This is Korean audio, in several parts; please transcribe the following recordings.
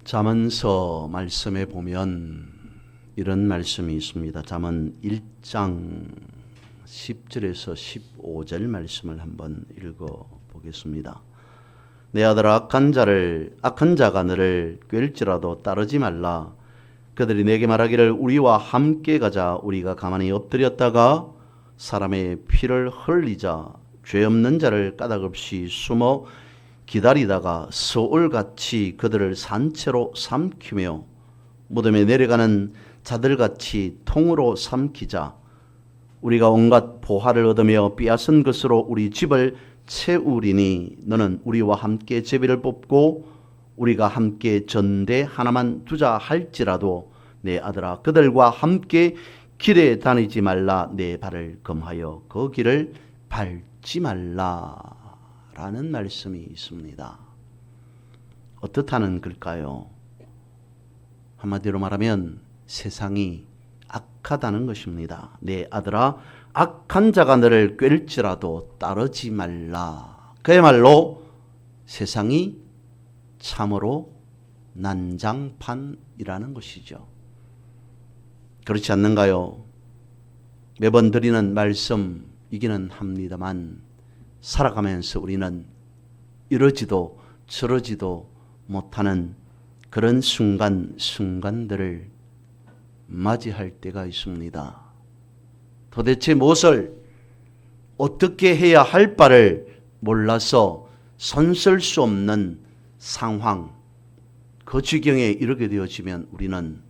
잠언서 말씀에 보면 이런 말씀이 있습니다. 잠언 1장 10절에서 15절 말씀을 한번 읽어 보겠습니다. 내 아들아, 악한 자가 너를 꾀일지라도 따르지 말라. 그들이 내게 말하기를 우리와 함께 가자. 우리가 가만히 엎드렸다가 사람의 피를 흘리자. 죄 없는 자를 까닭없이 숨어 기다리다가 서울같이 그들을 산채로 삼키며 무덤에 내려가는 자들같이 통으로 삼키자. 우리가 온갖 보화를 얻으며 빼앗은 것으로 우리 집을 채우리니 너는 우리와 함께 제비를 뽑고 우리가 함께 전대 하나만 두자 할지라도 내 아들아, 그들과 함께 길에 다니지 말라. 내 발을 금하여 그 길을 밟지 말라 라는 말씀이 있습니다. 어떻다는 글까요? 한마디로 말하면 세상이 악하다는 것입니다. 내 아들아, 악한 자가 너를 꾀일지라도 따르지 말라. 그야말로 세상이 참으로 난장판이라는 것이죠. 그렇지 않는가요? 매번 드리는 말씀이기는 합니다만 살아가면서 우리는 이러지도 저러지도 못하는 그런 순간들을 맞이할 때가 있습니다. 도대체 무엇을 어떻게 해야 할 바를 몰라서 손쓸 수 없는 상황, 그 지경에 이르게 되어지면 우리는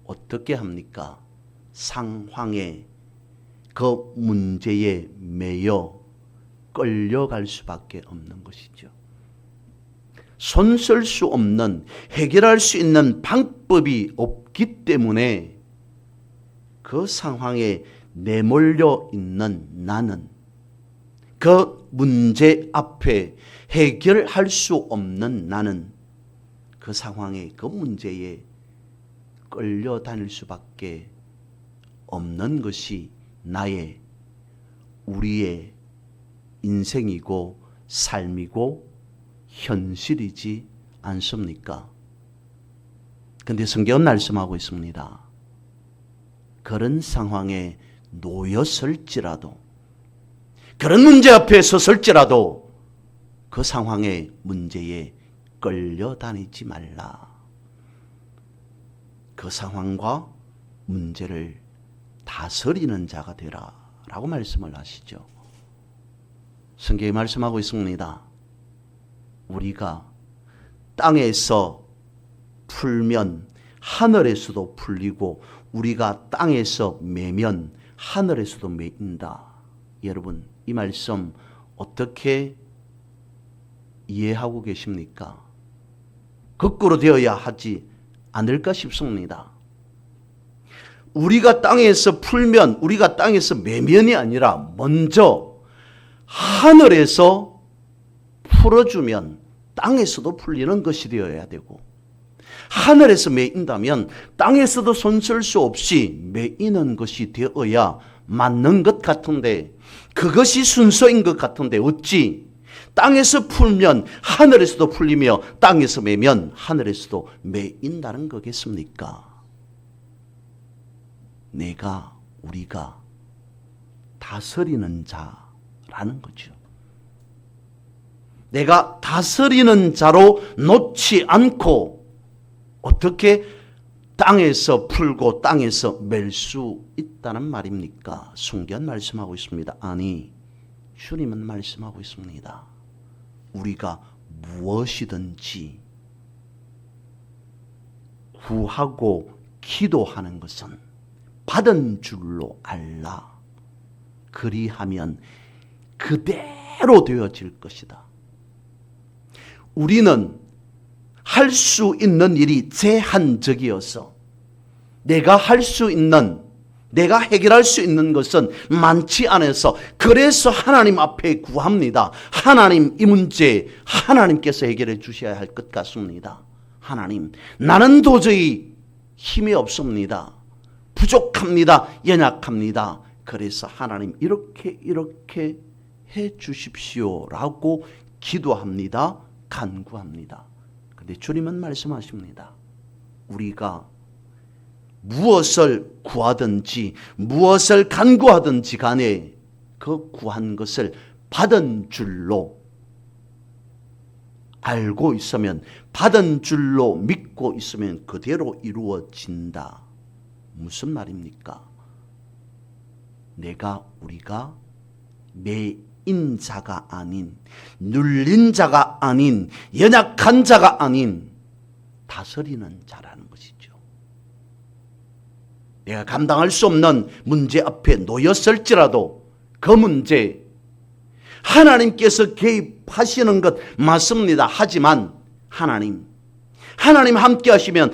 어떻게 합니까? 상황에, 그 문제에 매여 끌려갈 수밖에 없는 것이죠. 손쓸 수 없는, 해결할 수 있는 방법이 없기 때문에 그 상황에 내몰려 있는 나는, 그 문제 앞에 해결할 수 없는 나는 그 상황에, 그 문제에 끌려다닐 수밖에 없는 것이 우리의 인생이고 삶이고 현실이지 않습니까? 근데 성경은 말씀하고 있습니다. 그런 상황에 놓였을지라도, 그런 문제 앞에 섰을지라도 그 상황의 문제에 끌려다니지 말라. 그 상황과 문제를 다스리는 자가 되라 라고 말씀을 하시죠. 성경이 말씀하고 있습니다. 우리가 땅에서 풀면 하늘에서도 풀리고 우리가 땅에서 매면 하늘에서도 매인다. 여러분, 이 말씀 어떻게 이해하고 계십니까? 거꾸로 되어야 하지 않을까 싶습니다. 우리가 땅에서 풀면, 우리가 땅에서 매면이 아니라 먼저 하늘에서 풀어주면 땅에서도 풀리는 것이 되어야 되고, 하늘에서 매인다면 땅에서도 손쓸 수 없이 매이는 것이 되어야 맞는 것 같은데, 그것이 순서인 것 같은데 어찌 땅에서 풀면 하늘에서도 풀리며 땅에서 매면 하늘에서도 매인다는 거겠습니까? 우리가 다스리는 자라는 거죠. 내가 다스리는 자로 놓지 않고 어떻게 땅에서 풀고 땅에서 맬 수 있다는 말입니까? 성경 말씀하고 있습니다. 아니, 주님은 말씀하고 있습니다. 우리가 무엇이든지 구하고 기도하는 것은 받은 줄로 알라. 그리하면 그대로 되어질 것이다. 우리는 할 수 있는 일이 제한적이어서 내가 해결할 수 있는 것은 많지 않아서 그래서 하나님 앞에 구합니다. 하나님, 이 문제 하나님께서 해결해 주셔야 할 것 같습니다. 하나님, 나는 도저히 힘이 없습니다. 부족합니다. 연약합니다. 그래서 하나님 이렇게 해 주십시오라고 기도합니다. 간구합니다. 근데 주님은 말씀하십니다. 우리가 무엇을 구하든지 무엇을 간구하든지 간에 그 구한 것을 받은 줄로 알고 있으면, 받은 줄로 믿고 있으면 그대로 이루어진다. 무슨 말입니까? 우리가 매인 자가 아닌, 눌린 자가 아닌, 연약한 자가 아닌 다스리는 자라는 것이죠. 내가 감당할 수 없는 문제 앞에 놓였을지라도 그 문제 하나님께서 개입하시는 것 맞습니다. 하지만 하나님 함께 하시면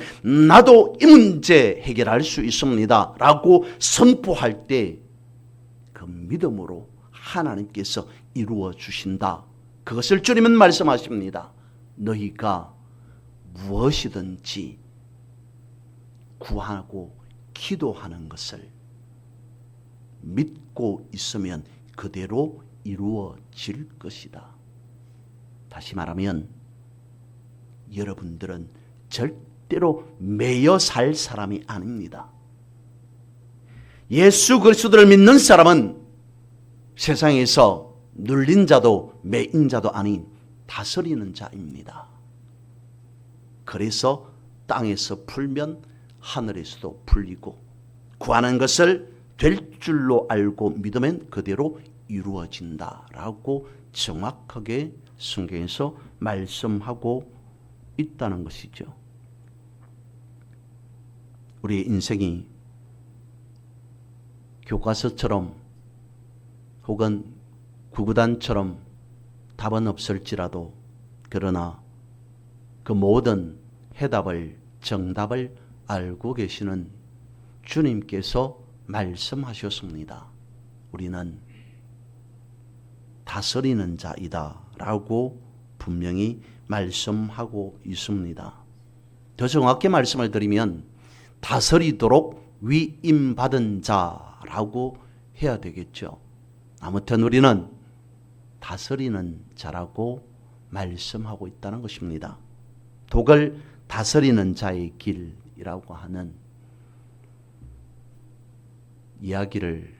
나도 이 문제 해결할 수 있습니다 라고 선포할 때 그 믿음으로 하나님께서 이루어 주신다. 그것을 주님은 말씀하십니다. 너희가 무엇이든지 구하고 기도하는 것을 믿고 있으면 그대로 이루어질 것이다. 다시 말하면 여러분들은 절대로 매여 살 사람이 아닙니다. 예수 그리스도를 믿는 사람은 세상에서 눌린 자도 매인 자도 아닌 다스리는 자입니다. 그래서 땅에서 풀면 하늘에서도 풀리고, 구하는 것을 될 줄로 알고 믿으면 그대로 이루어진다라고 정확하게 성경에서 말씀하고 있다는 것이죠. 우리의 인생이 교과서처럼 혹은 구구단처럼 답은 없을지라도, 그러나 그 모든 해답을, 정답을 알고 계시는 주님께서 말씀하셨습니다. 우리는 다스리는 자이다 라고 분명히 말씀하고 있습니다. 더 정확히 말씀을 드리면 다스리도록 위임받은 자라고 해야 되겠죠. 아무튼 우리는 다스리는 자라고 말씀하고 있다는 것입니다. 독을 다스리는 자의 길이라고 하는 이야기를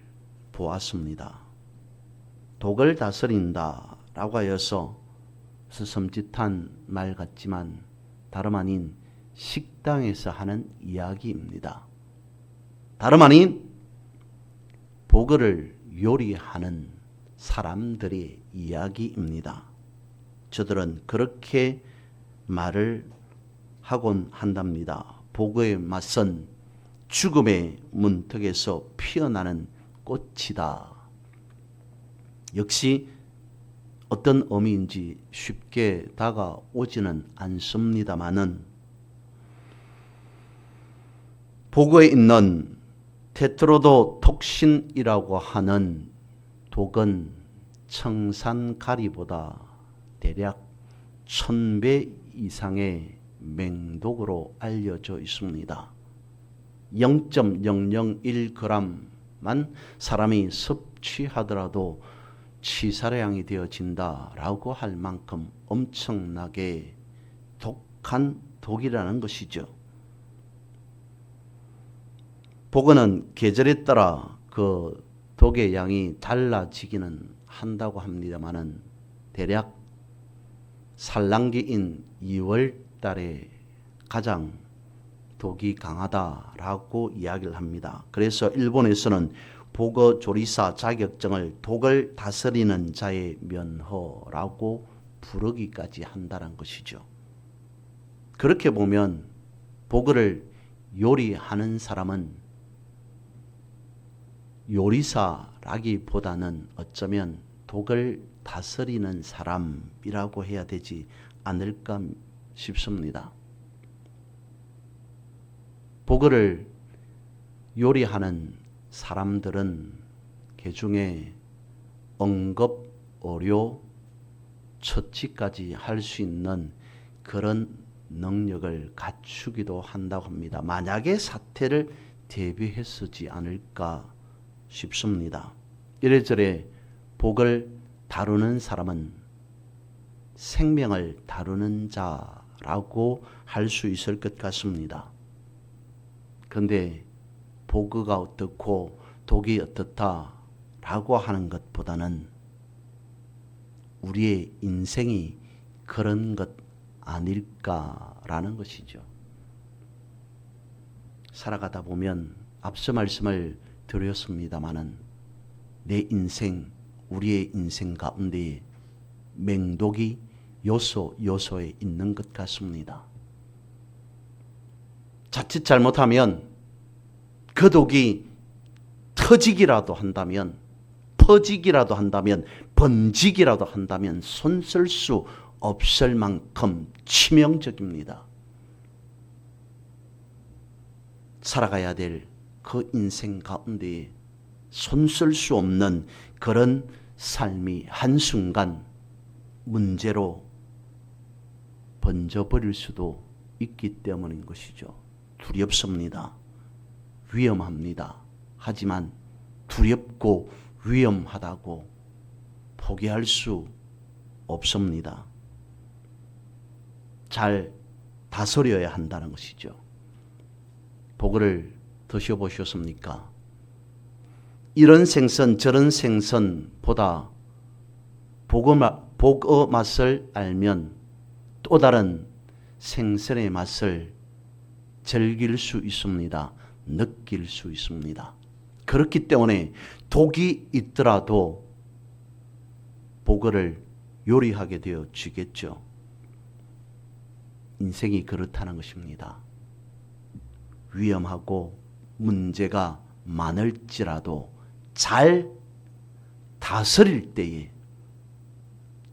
보았습니다. 독을 다스린다라고 하여서 섬찟한 말 같지만 다름 아닌 식당에서 하는 이야기입니다. 다름 아닌 보거를 요리하는 사람들의 이야기입니다. 저들은 그렇게 말을 하곤 한답니다. 보거의 맛은 죽음의 문턱에서 피어나는 꽃이다. 역시 어떤 의미인지 쉽게 다가오지는 않습니다마는, 보거에 있는 테트로도톡신이라고 하는 독은 청산가리보다 대략 1000배 이상의 맹독으로 알려져 있습니다. 0.001g만 사람이 섭취하더라도 치사량이 되어진다라고 할 만큼 엄청나게 독한 독이라는 것이죠. 보거는 계절에 따라 그 독의 양이 달라지기는 한다고 합니다마는 대략 산란기인 2월 달에 가장 독이 강하다라고 이야기를 합니다. 그래서 일본에서는 보거 조리사 자격증을 독을 다스리는 자의 면허라고 부르기까지 한다는 것이죠. 그렇게 보면 보거를 요리하는 사람은 요리사라기보다는 어쩌면 독을 다스리는 사람이라고 해야 되지 않을까 싶습니다. 보거를 요리하는 사람들은 개중에 응급, 의료, 처치까지 할 수 있는 그런 능력을 갖추기도 한다고 합니다. 만약에 사태를 대비했었지 않을까 싶습니다. 이래저래 복을 다루는 사람은 생명을 다루는 라고 할 수 있을 것 같습니다. 그런데 복의가 어떻고 독이 어떻다 라고 하는 것보다는 우리의 인생이 그런 것 아닐까라는 것이죠. 살아가다 보면 앞서 말씀을 드렸습니다마는 내 인생, 우리의 인생 가운데 맹독이 요소에 있는 것 같습니다. 자칫 잘못하면 그 독이 터지기라도 한다면, 퍼지기라도 한다면, 번지기라도 한다면 손쓸 수 없을 만큼 치명적입니다. 살아가야 될 그 인생 가운데 손쓸 수 없는 그런 삶이 한순간 문제로 번져버릴 수도 있기 때문인 것이죠. 두렵습니다. 위험합니다. 하지만 두렵고 위험하다고 포기할 수 없습니다. 잘 다스려야 한다는 것이죠. 복을 드셔보셨습니까? 이런 생선 저런 생선보다 복의 맛을 알면 또 다른 생선의 맛을 즐길 수 있습니다. 느낄 수 있습니다. 그렇기 때문에 독이 있더라도 복을 요리하게 되어지겠죠. 인생이 그렇다는 것입니다. 위험하고 문제가 많을지라도 잘 다스릴 때에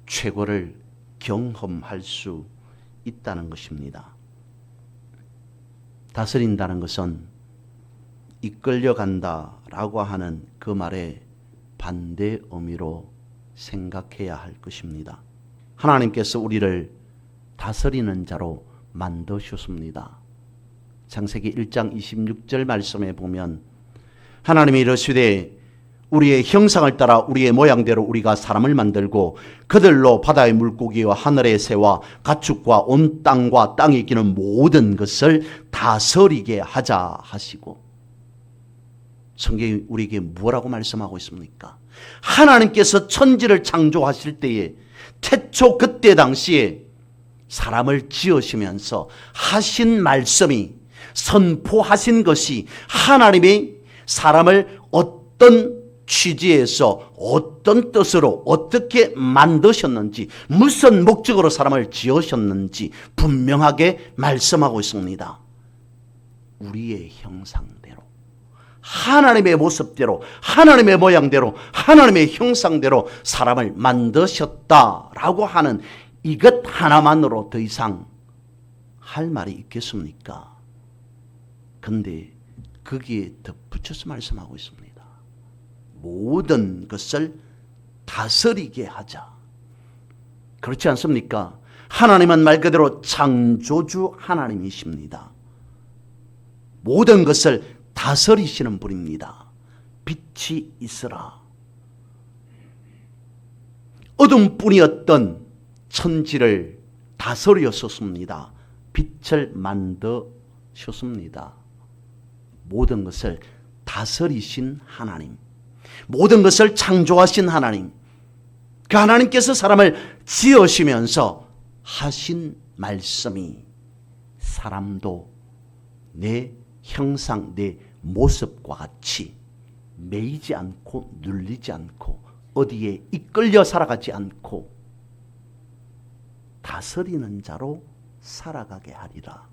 최고를 경험할 수 있다는 것입니다. 다스린다는 것은 이끌려간다라고 하는 그 말의 반대 의미로 생각해야 할 것입니다. 하나님께서 우리를 다스리는 자로 만드셨습니다. 창세기 1장 26절 말씀에 보면 하나님이 이르시되 우리의 형상을 따라 우리의 모양대로 우리가 사람을 만들고 그들로 바다의 물고기와 하늘의 새와 가축과 온 땅과 땅에 기는 모든 것을 다스리게 하자 하시고, 성경이 우리에게 뭐라고 말씀하고 있습니까? 하나님께서 천지를 창조하실 때에 태초 그때 당시에 사람을 지으시면서 하신 말씀이, 선포하신 것이 하나님이 사람을 어떤 취지에서 어떤 뜻으로 어떻게 만드셨는지, 무슨 목적으로 사람을 지으셨는지 분명하게 말씀하고 있습니다. 우리의 형상대로, 하나님의 모습대로, 하나님의 모양대로, 하나님의 형상대로 사람을 만드셨다라고 하는 이것 하나만으로 더 이상 할 말이 있겠습니까? 근데 거기에 덧붙여서 말씀하고 있습니다. 모든 것을 다스리게 하자. 그렇지 않습니까? 하나님은 말 그대로 창조주 하나님이십니다. 모든 것을 다스리시는 분입니다. 빛이 있으라. 어둠뿐이었던 천지를 다스리셨습니다. 빛을 만드셨습니다. 모든 것을 다스리신 하나님, 모든 것을 창조하신 하나님, 그 하나님께서 사람을 지으시면서 하신 말씀이 사람도 내 형상, 내 모습과 같이 매이지 않고 눌리지 않고 어디에 이끌려 살아가지 않고 다스리는 자로 살아가게 하리라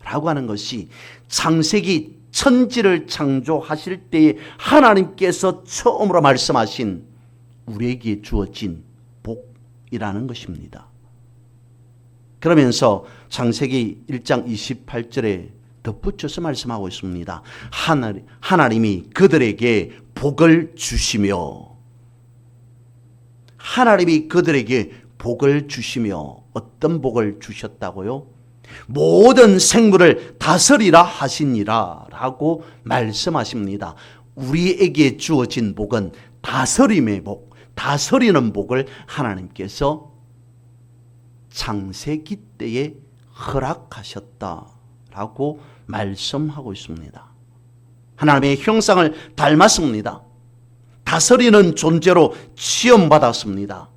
라고 하는 것이 창세기 천지를 창조하실 때에 하나님께서 처음으로 말씀하신 우리에게 주어진 복이라는 것입니다. 그러면서 창세기 1장 28절에 덧붙여서 말씀하고 있습니다. 하나님이 그들에게 복을 주시며, 하나님이 그들에게 복을 주시며, 어떤 복을 주셨다고요? 모든 생물을 다스리라 하시니라 라고 말씀하십니다. 우리에게 주어진 복은 다스림의 복, 다스리는 복을 하나님께서 창세기 때에 허락하셨다라고 말씀하고 있습니다. 하나님의 형상을 닮았습니다. 다스리는 존재로 시험받았습니다.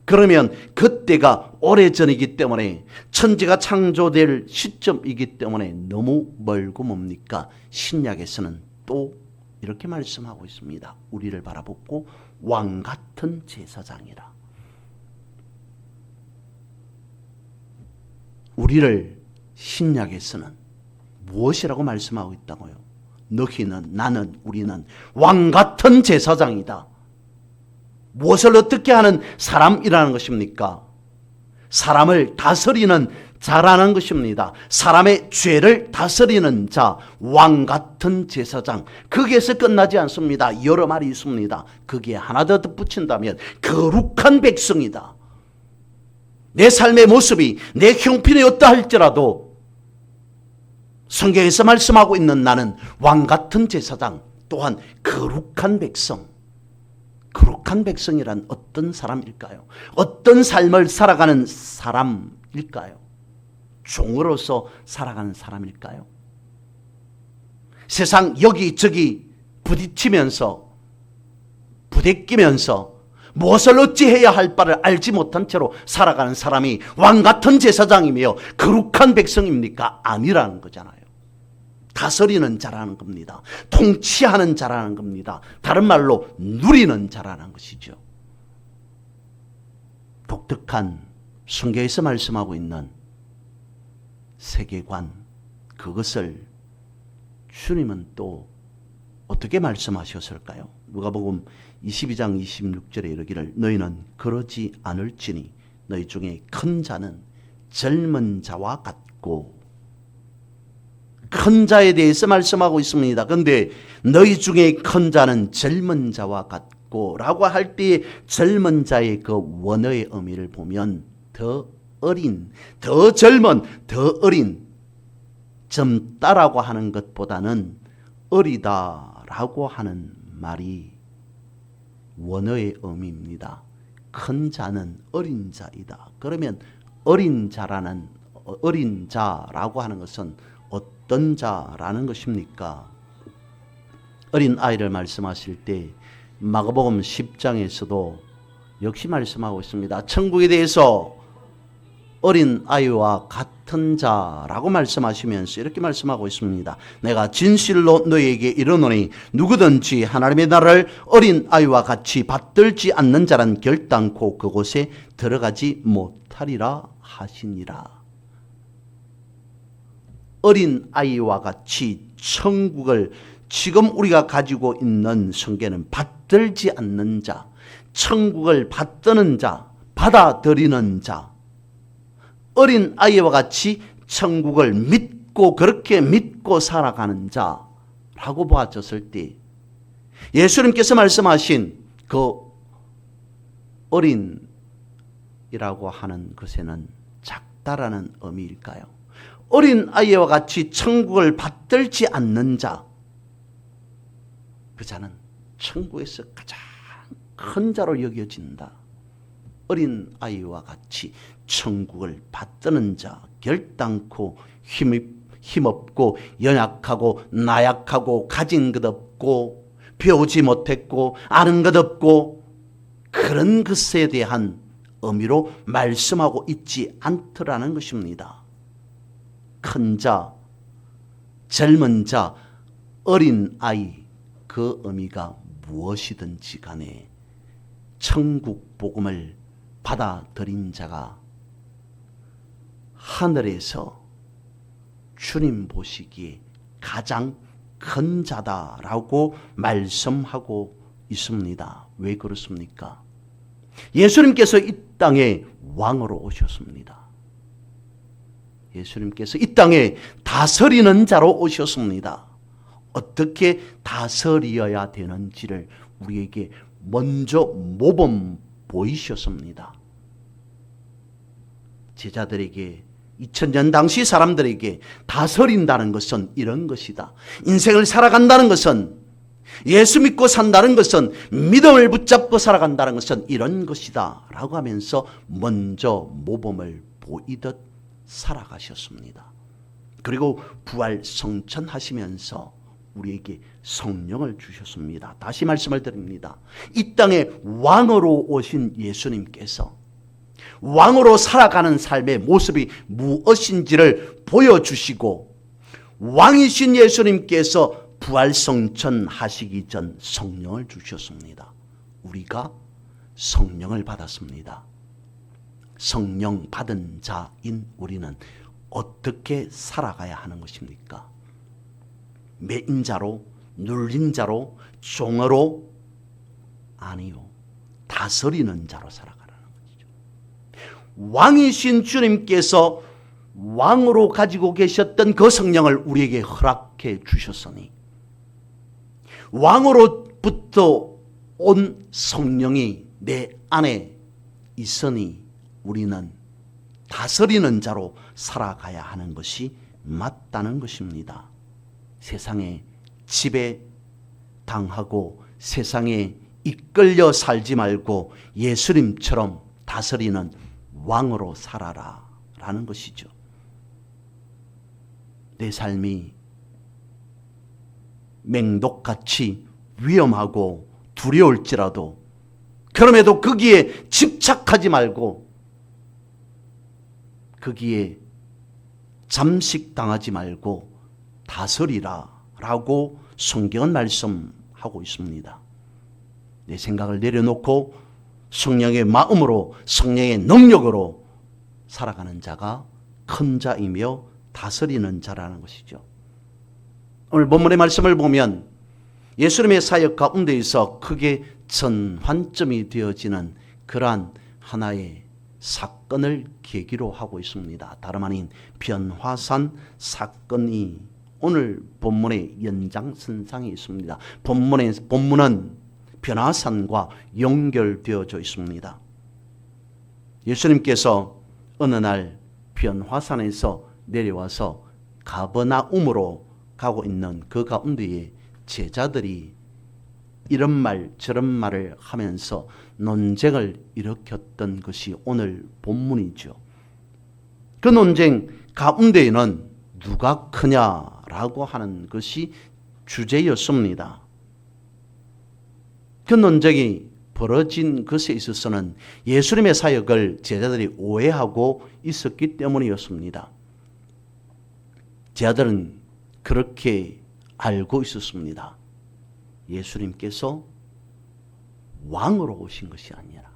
그러면 그때가 오래전이기 때문에 천지가 창조될 시점이기 때문에 너무 멀고 뭡니까? 신약에서는 또 이렇게 말씀하고 있습니다. 우리를 바라보고 왕 같은 제사장이라. 우리를 신약에서는 무엇이라고 말씀하고 있다고요? 너희는, 나는, 우리는 왕 같은 제사장이다. 무엇을 어떻게 하는 사람이라는 것입니까? 사람을 다스리는 자라는 것입니다. 사람의 죄를 다스리는 자, 왕 같은 제사장. 거기에서 끝나지 않습니다. 여러 말이 있습니다. 거기에 하나 더 덧붙인다면 거룩한 백성이다. 내 삶의 모습이 내 형편이 어떠할지라도 성경에서 말씀하고 있는 나는 왕 같은 제사장, 또한 거룩한 백성. 거룩한 백성이란 어떤 사람일까요? 어떤 삶을 살아가는 사람일까요? 종으로서 살아가는 사람일까요? 세상 여기저기 부딪히면서 부대끼면서 무엇을 어찌해야 할 바를 알지 못한 채로 살아가는 사람이 왕 같은 제사장이며 거룩한 백성입니까? 아니라는 거잖아요. 다스리는 자라는 겁니다. 통치하는 자라는 겁니다. 다른 말로 누리는 자라는 것이죠. 독특한 성경에서 말씀하고 있는 세계관, 그것을 주님은 또 어떻게 말씀하셨을까요? 누가복음 22장 26절에 이르기를 너희는 그러지 않을지니 너희 중에 큰 자는 젊은 자와 같고, 큰 자에 대해서 말씀하고 있습니다. 그런데 너희 중에 큰 자는 젊은 자와 같고 라고 할 때 젊은 자의 그 원어의 의미를 보면 더 어린, 더 젊은, 더 어린, 젊다라고 하는 것보다는 어리다라고 하는 말이 원어의 의미입니다. 큰 자는 어린 자이다. 그러면 어린 자라고 하는 것은 어떤 자라는 것입니까? 어린 아이를 말씀하실 때 마가복음 10장에서도 역시 말씀하고 있습니다. 천국에 대해서 어린 아이와 같은 자라고 말씀하시면서 이렇게 말씀하고 있습니다. 내가 진실로 너희에게 이르노니 누구든지 하나님의 나라를 어린 아이와 같이 받들지 않는 자란 결단코 그곳에 들어가지 못하리라 하시니라. 어린 아이와 같이 천국을 지금 우리가 가지고 있는 성경은 받들지 않는 자, 천국을 받드는 자, 받아들이는 자, 어린 아이와 같이 천국을 믿고 그렇게 믿고 살아가는 자라고 보아졌을 때 예수님께서 말씀하신 그 어린이라고 하는 것에는 작다라는 의미일까요? 어린 아이와 같이 천국을 받들지 않는 자, 그 자는 천국에서 가장 큰 자로 여겨진다. 어린 아이와 같이 천국을 받드는 자, 결단코 힘없고 연약하고 나약하고 가진 것 없고 배우지 못했고 아는 것 없고 그런 것에 대한 의미로 말씀하고 있지 않더라는 것입니다. 큰 자, 젊은 자, 어린 아이, 그 의미가 무엇이든지 간에 천국 복음을 받아들인 자가 하늘에서 주님 보시기에 가장 큰 자다라고 말씀하고 있습니다. 왜 그렇습니까? 예수님께서 이 땅에 왕으로 오셨습니다. 예수님께서 이 땅에 다스리는 자로 오셨습니다. 어떻게 다스려야 되는지를 우리에게 먼저 모범 보이셨습니다. 제자들에게 2000년 당시 사람들에게 다스린다는 것은 이런 것이다. 인생을 살아간다는 것은, 예수 믿고 산다는 것은, 믿음을 붙잡고 살아간다는 것은 이런 것이다 라고 하면서 먼저 모범을 보이듯 살아가셨습니다. 그리고 부활 성천하시면서 우리에게 성령을 주셨습니다. 다시 말씀을 드립니다. 이 땅에 왕으로 오신 예수님께서 왕으로 살아가는 삶의 모습이 무엇인지를 보여주시고, 왕이신 예수님께서 부활성천하시기 전 성령을 주셨습니다. 우리가 성령을 받았습니다. 성령 받은 자인 우리는 어떻게 살아가야 하는 것입니까? 매인자로, 눌린 자로, 종으로? 아니요. 다스리는 자로 살아가라는 것이죠. 왕이신 주님께서 왕으로 가지고 계셨던 그 성령을 우리에게 허락해 주셨으니, 왕으로부터 온 성령이 내 안에 있으니 우리는 다스리는 자로 살아가야 하는 것이 맞다는 것입니다. 세상에 지배당하고 세상에 이끌려 살지 말고 예수님처럼 다스리는 왕으로 살아라 라는 것이죠. 내 삶이 맹독같이 위험하고 두려울지라도 그럼에도 거기에 집착하지 말고 거기에 잠식당하지 말고 다스리라 라고 성경은 말씀하고 있습니다. 내 생각을 내려놓고 성령의 마음으로, 성령의 능력으로 살아가는 자가 큰 자이며 다스리는 자라는 것이죠. 오늘 본문의 말씀을 보면 예수님의 사역 가운데에서 크게 전환점이 되어지는 그러한 하나의 사건을 계기로 하고 있습니다. 다름 아닌 변화산 사건이 오늘 본문의 연장선상에 있습니다. 본문은 변화산과 연결되어져 있습니다. 예수님께서 어느 날 변화산에서 내려와서 가버나움으로 가고 있는 그 가운데에 제자들이 이런 말 저런 말을 하면서 논쟁을 일으켰던 것이 오늘 본문이죠. 그 논쟁 가운데에는 누가 크냐라고 하는 것이 주제였습니다. 그 논쟁이 벌어진 것에 있어서는 예수님의 사역을 제자들이 오해하고 있었기 때문이었습니다. 제자들은 그렇게 알고 있었습니다. 예수님께서 왕으로 오신 것이 아니라,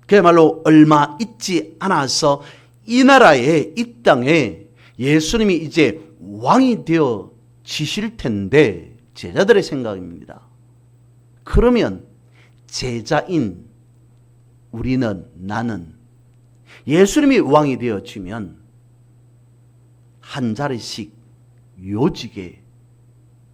그야말로 얼마 있지 않아서 이 나라에, 이 땅에 예수님이 이제 왕이 되어 지실 텐데, 제자들의 생각입니다. 그러면 제자인 우리는, 나는 예수님이 왕이 되어지면 한 자리씩 요직에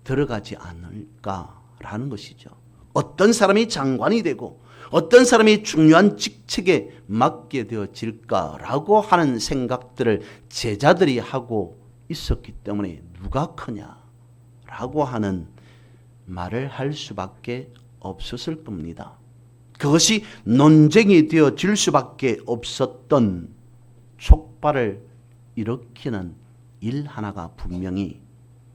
들어가지 않을까라는 것이죠. 어떤 사람이 장관이 되고 어떤 사람이 중요한 직책에 맡게 되어질까라고 하는 생각들을 제자들이 하고 있었기 때문에 누가 크냐라고 하는 말을 할 수밖에 없었을 겁니다. 그것이 논쟁이 되어질 수밖에 없었던 촉발을 일으키는 일 하나가 분명히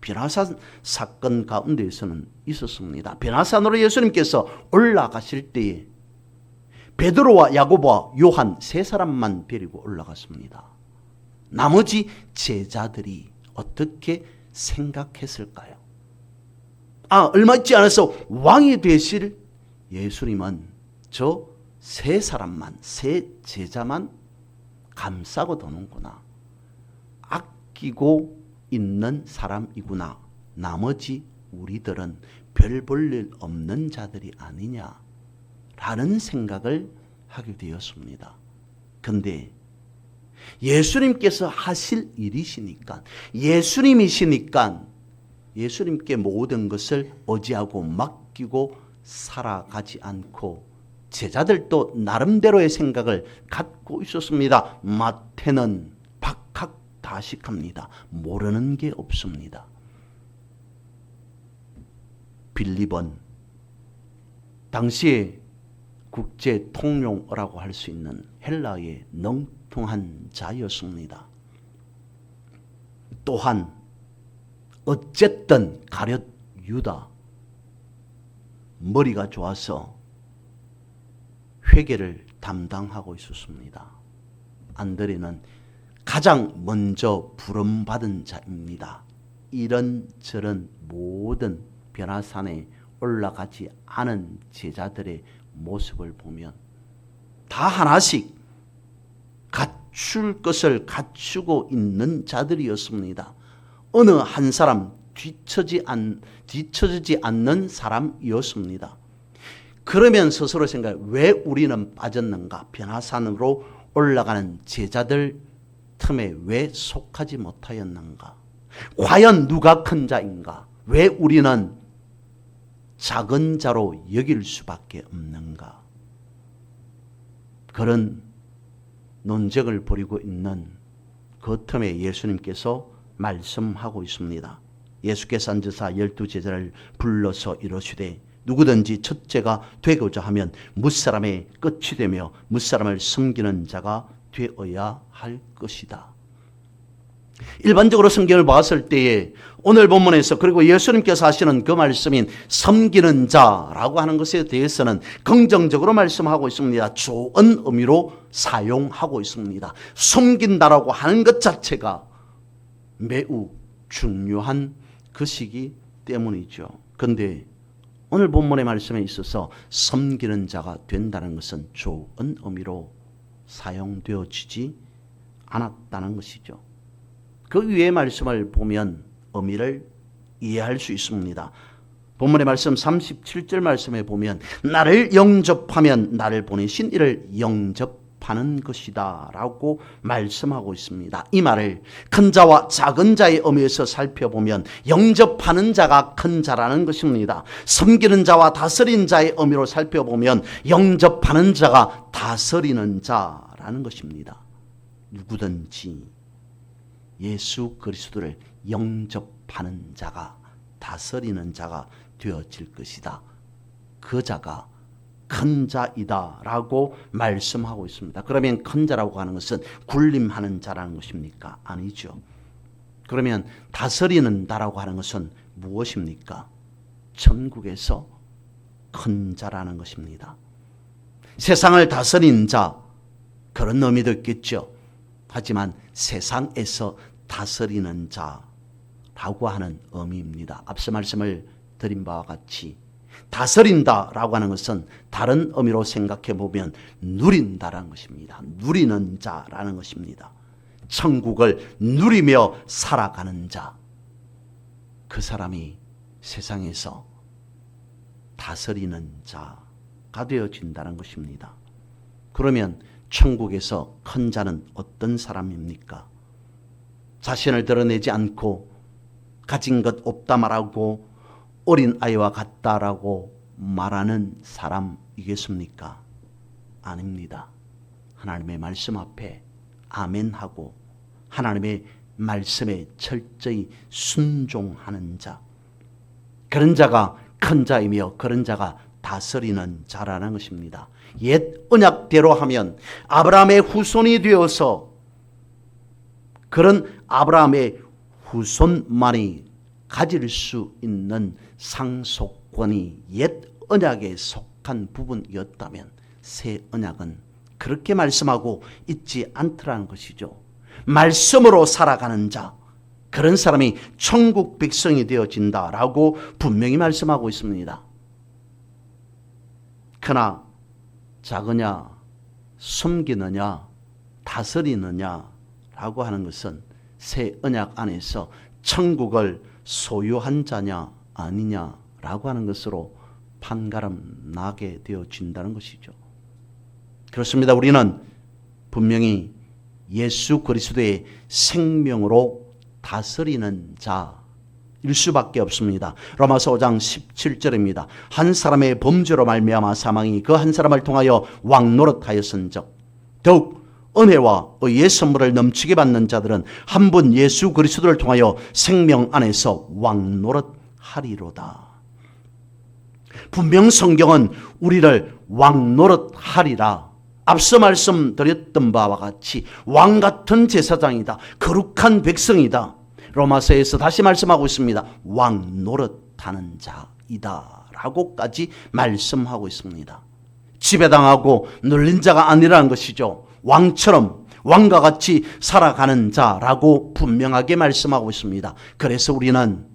변화산 사건 가운데에서는 있었습니다. 변화산으로 예수님께서 올라가실 때에 베드로와 야고보와 요한 세 사람만 데리고 올라갔습니다. 나머지 제자들이 어떻게 생각했을까요? 얼마 있지 않아서 왕이 되실 예수님은 저 세 사람만, 세 제자만 감싸고 도는구나. 아끼고 있는 사람이구나. 나머지 우리들은 별 볼 일 없는 자들이 아니냐라는 생각을 하게 되었습니다. 근데 예수님께서 하실 일이시니까, 예수님이시니까 예수님께 모든 것을 의지하고 맡기고 살아가지 않고 제자들도 나름대로의 생각을 갖고 있었습니다. 마태는 박학다식합니다. 모르는 게 없습니다. 빌립은 당시에 국제 통용어라고 할 수 있는 헬라의 능통한 자였습니다. 또한 어쨌든 가룟 유다, 머리가 좋아서 회계를 담당하고 있었습니다. 안드레는 가장 먼저 부름받은 자입니다. 이런저런 모든 변화산에 올라가지 않은 제자들의 모습을 보면 다 하나씩 갖출 것을 갖추고 있는 자들이었습니다. 어느 한 사람 뒤처지지 않는 사람이었습니다. 그러면 스스로 생각해, 왜 우리는 빠졌는가? 변화산으로 올라가는 제자들 틈에 왜 속하지 못하였는가? 과연 누가 큰 자인가? 왜 우리는 작은 자로 여길 수밖에 없는가? 그런 논쟁을 벌이고 있는 그 틈에 예수님께서 말씀하고 있습니다. 예수께서 앉으사 12제자를 불러서 이르시되 누구든지 첫째가 되고자 하면 무사람의 끝이 되며 무사람을 섬기는 자가 되어야 할 것이다. 일반적으로 성경을 봤을 때에 오늘 본문에서 그리고 예수님께서 하시는 그 말씀인 섬기는 자라고 하는 것에 대해서는 긍정적으로 말씀하고 있습니다. 좋은 의미로 사용하고 있습니다. 섬긴다라고 하는 것 자체가 매우 중요한 것이기 때문이죠. 그런데 오늘 본문의 말씀에 있어서 섬기는 자가 된다는 것은 좋은 의미로 사용되어지지 않았다는 것이죠. 그 위의 말씀을 보면 의미를 이해할 수 있습니다. 본문의 말씀 37절 말씀에 보면 나를 영접하면 나를 보내신 이를 영접하는 것이다 라고 말씀하고 있습니다. 이 말을 큰 자와 작은 자의 의미에서 살펴보면 영접하는 자가 큰 자라는 것입니다. 섬기는 자와 다스리는 자의 의미로 살펴보면 영접하는 자가 다스리는 자라는 것입니다. 누구든지 예수 그리스도를 영접하는 자가 다스리는 자가 되어질 것이다. 그 자가 큰 자이다 라고 말씀하고 있습니다. 그러면 큰 자라고 하는 것은 군림하는 자라는 것입니까? 아니죠. 그러면 다스리는 자라고 하는 것은 무엇입니까? 천국에서 큰 자라는 것입니다. 세상을 다스리는 자, 그런 의미도 있겠죠. 하지만 세상에서 다스리는 자라고 하는 의미입니다. 앞서 말씀을 드린 바와 같이 다스린다라고 하는 것은 다른 의미로 생각해 보면 누린다라는 것입니다. 누리는 자라는 것입니다. 천국을 누리며 살아가는 자, 그 사람이 세상에서 다스리는 자가 되어진다는 것입니다. 그러면 천국에서 큰 자는 어떤 사람입니까? 자신을 드러내지 않고 가진 것 없다 말하고 어린 아이와 같다라고 말하는 사람이겠습니까? 아닙니다. 하나님의 말씀 앞에 아멘하고 하나님의 말씀에 철저히 순종하는 자, 그런 자가 큰 자이며 그런 자가 다스리는 자라는 것입니다. 옛 언약대로 하면 아브라함의 후손이 되어서 그런 아브라함의 후손만이 가질 수 있는 상속권이 옛 언약에 속한 부분이었다면 새 언약은 그렇게 말씀하고 있지 않더라는 것이죠. 말씀으로 살아가는 자, 그런 사람이 천국 백성이 되어진다라고 분명히 말씀하고 있습니다. 크나 작으냐, 섬기느냐, 다스리느냐라고 하는 것은 새 언약 안에서 천국을 소유한 자냐 아니냐라고 하는 것으로 판가름 나게 되어진다는 것이죠. 그렇습니다. 우리는 분명히 예수 그리스도의 생명으로 다스리는 자일 수밖에 없습니다. 로마서 5장 17절입니다. 한 사람의 범죄로 말미암아 사망이 그 한 사람을 통하여 왕노릇하였은즉 더욱 은혜와 의의 선물을 넘치게 받는 자들은 한 분 예수 그리스도를 통하여 생명 안에서 왕노릇하리로다. 분명 성경은 우리를 왕 노릇하리라. 앞서 말씀드렸던 바와 같이 왕 같은 제사장이다. 거룩한 백성이다. 로마서에서 다시 말씀하고 있습니다. 왕 노릇하는 자이다 라고까지 말씀하고 있습니다. 지배당하고 눌린 자가 아니라는 것이죠. 왕처럼 왕과 같이 살아가는 자라고 분명하게 말씀하고 있습니다. 그래서 우리는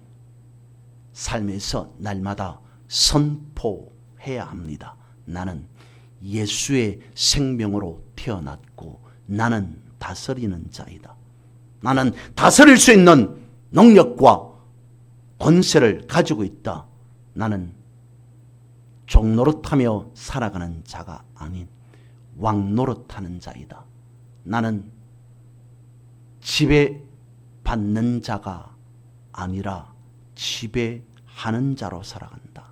삶에서 날마다 선포해야 합니다. 나는 예수의 생명으로 태어났고 나는 다스리는 자이다. 나는 다스릴 수 있는 능력과 권세를 가지고 있다. 나는 종노릇하며 살아가는 자가 아닌 왕노릇하는 자이다. 나는 지배받는 자가 아니라 지배하는 자로 살아간다.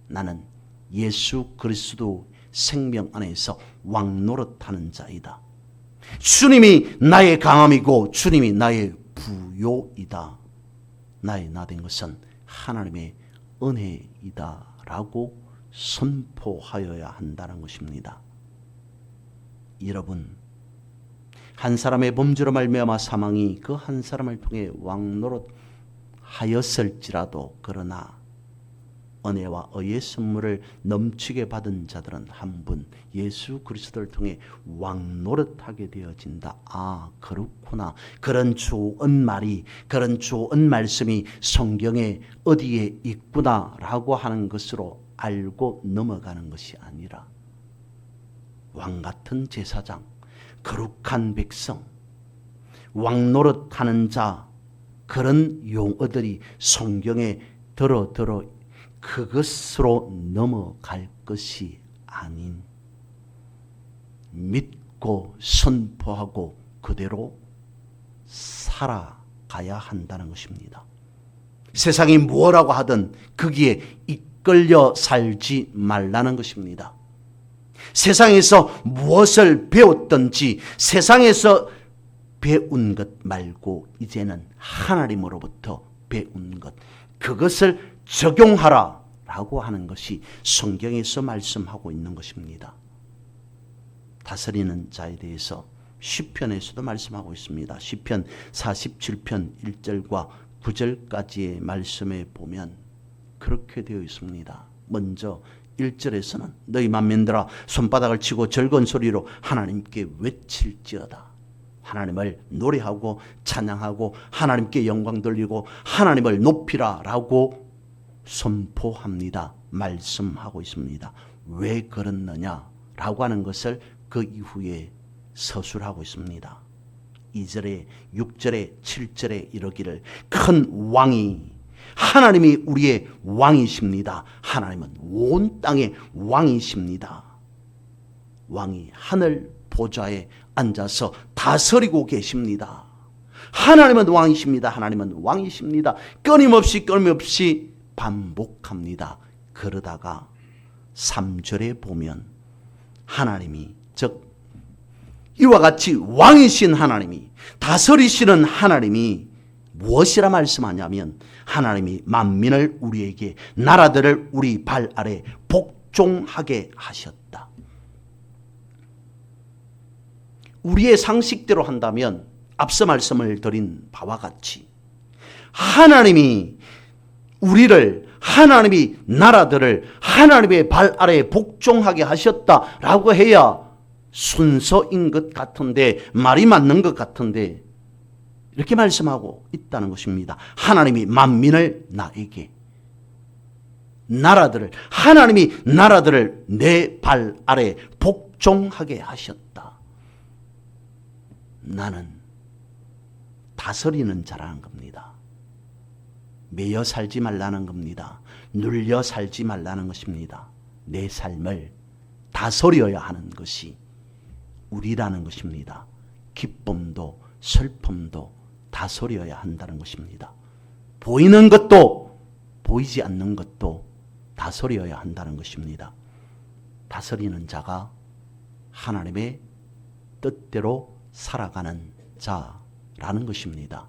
나는 예수 그리스도 생명 안에서 왕노릇하는 자이다. 주님이 나의 강함이고 주님이 나의 부요이다. 나의 나된 것은 하나님의 은혜이다 라고 선포하여야 한다는 것입니다. 여러분, 한 사람의 범죄로 말미암아 사망이 그 한 사람을 통해 왕노릇 하였을지라도 그러나 은혜와 의의 선물을 넘치게 받은 자들은 한 분 예수 그리스도를 통해 왕노릇하게 되어진다. 아, 그렇구나. 그런 좋은 말이, 그런 좋은 말씀이 성경에 어디에 있구나라고 하는 것으로 알고 넘어가는 것이 아니라 왕같은 제사장, 거룩한 백성, 왕노릇하는 자, 그런 용어들이 성경에 들어 그것으로 넘어갈 것이 아닌 믿고 선포하고 그대로 살아가야 한다는 것입니다. 세상이 뭐라고 하든 거기에 이끌려 살지 말라는 것입니다. 세상에서 무엇을 배웠든지 세상에서 배운 것 말고 이제는 하나님으로부터 배운 것, 그것을 적용하라 라고 하는 것이 성경에서 말씀하고 있는 것입니다. 다스리는 자에 대해서 시편에서도 말씀하고 있습니다. 시편 47편 1절과 9절까지의 말씀에 보면 그렇게 되어 있습니다. 먼저 1절에서는 너희 만민들아 손바닥을 치고 즐거운 소리로 하나님께 외칠지어다. 하나님을 노래하고 찬양하고 하나님께 영광 돌리고 하나님을 높이라 라고 선포합니다. 말씀하고 있습니다. 왜 그렇느냐 라고 하는 것을 그 이후에 서술하고 있습니다. 2절에 6절에 7절에 이러기를 큰 왕이 하나님이 우리의 왕이십니다. 하나님은 온 땅의 왕이십니다. 왕이 하늘 보좌에 앉아서 다스리고 계십니다. 하나님은 왕이십니다. 하나님은 왕이십니다. 끊임없이 반복합니다. 그러다가 3절에 보면 하나님이 즉 이와 같이 왕이신 하나님이 다스리시는 하나님이 무엇이라 말씀하냐면 하나님이 만민을 우리에게 나라들을 우리 발 아래 복종하게 하셨다. 우리의 상식대로 한다면 앞서 말씀을 드린 바와 같이 하나님이 우리를 하나님이 나라들을 하나님의 발 아래 복종하게 하셨다라고 해야 순서인 것 같은데 말이 맞는 것 같은데 이렇게 말씀하고 있다는 것입니다. 하나님이 만민을 나에게 나라들을 하나님이 나라들을 내 발 아래 복종하게 하셨다. 나는 다스리는 자라는 겁니다. 매여 살지 말라는 겁니다. 눌려 살지 말라는 것입니다. 내 삶을 다스려야 하는 것이 우리라는 것입니다. 기쁨도 슬픔도 다스려야 한다는 것입니다. 보이는 것도 보이지 않는 것도 다스려야 한다는 것입니다. 다스리는 자가 하나님의 뜻대로 살아가는 자라는 것입니다.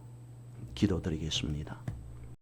기도드리겠습니다.